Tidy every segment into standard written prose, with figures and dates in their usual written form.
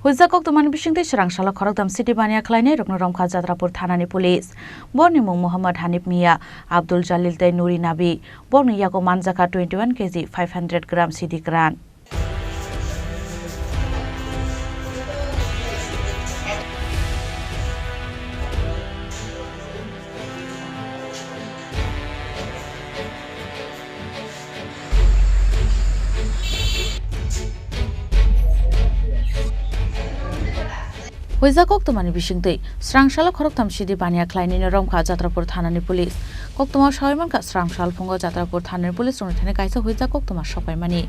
Huizak Khoktham bisingtei Srangsalo Khorang Siddi Bania Khlainairikno Romkha Jatrapur Thanani Police Borni mung Muhammad Hanif Mia Abdul Jalil tei Nuri Nabi Borni yago manjaka 21 kg 500 gram Siddi gran Huizak Khoktham bisingtei Srangsalo Khorang Siddi Bania Khlainairikno Romkha Jatrapur Thanani Police Khoktham Shaimanka Srangsalo Phungo Jatrapur Thanani Police Rongthane kaisa Huizak Khoktham Sapaimani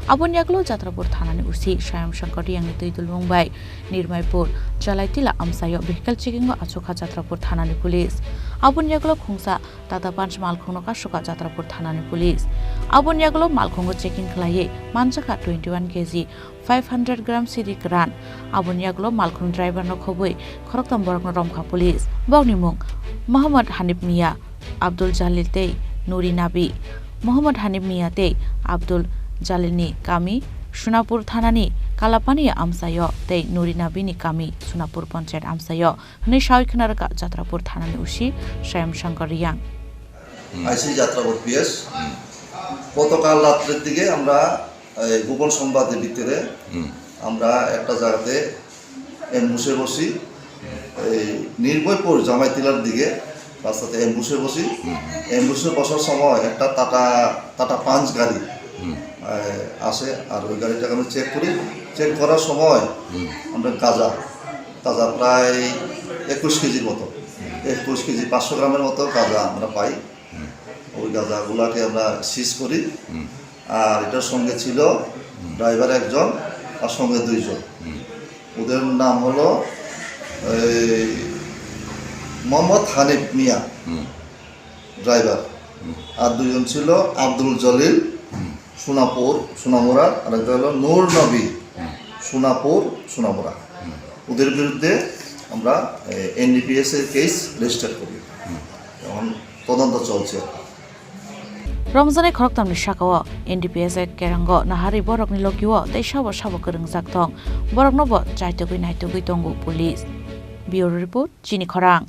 Abon yaklo Jatrapur Thanani Usi Shayam Shankari yang Tuidul Mumbai Nirmaipur Jalaitila Amsayo Vehicle Checking Achoka Jatrapur Thanani Police Abon yaklo Khungsa Tata Punch Malkhungno Kashoka Jatrapur Thanani Police Abon yaklo Malkhungo Checking Khlaiye Manjaka 21 kg 500 gram Siddi gran Abon yaklo Malkhung driver no khoboi Khoroktham Borokno Romkha Police Bogni mung Muhammad Hanif Mia Abdul Jalil tei Nuri Nabi Muhammad Hanif Mia tei Abdul Jalilni kami Sunapur Thanani Kalapani Amsayo tei Nuri Nabini kami Sunapur Panchayat Amsayo hne Shaikhnarka Jatrapur Thanani usi Shayam Shankar yang আইসি Jatrapur PS গতকাল রাত্রের দিকে আমরা গোপন সংবাদের ভিত্তিতে আমরা একটা জায়গাতে এমবুসে বসি নির্ভয়পুর জামাইতিলার দিকে রাস্তাতে এমবুসে বসি এমবুসে বসার সময় একটা টাটা পাঞ্চ গাড়ি আসে আর ওই গাড়িটাকে আমরা চেক করার সময় আমরা গাঁজা প্রায় 21 কেজির মতো 21 কেজি 500 গ্রামের মতো গাঁজা আমরা পাই ওই গাঁজাগুলাকে আমরা সিজ করি আর এটার সঙ্গে ছিল ড্রাইভার একজন আর সঙ্গে দুইজন ওদের নাম হলো মোহাম্মদ হানিফ মিয়া ড্রাইভার আর দুইজন ছিল আব্দুল জলিল সোনামুরা আর একটা হলো নূর নবী সোনামুরা ওদের বিরুদ্ধে আমরা এনডিপিএস এর কেস রেজিস্টার করি এখন তদন্ত চলছে Romjane Khoroktham ni sakao NDPS kerango nahari borok ni lokiwo tei sabo kerengjak tong borok no bo chaitogui naitogui tongo police Bureau Report Chini Khorang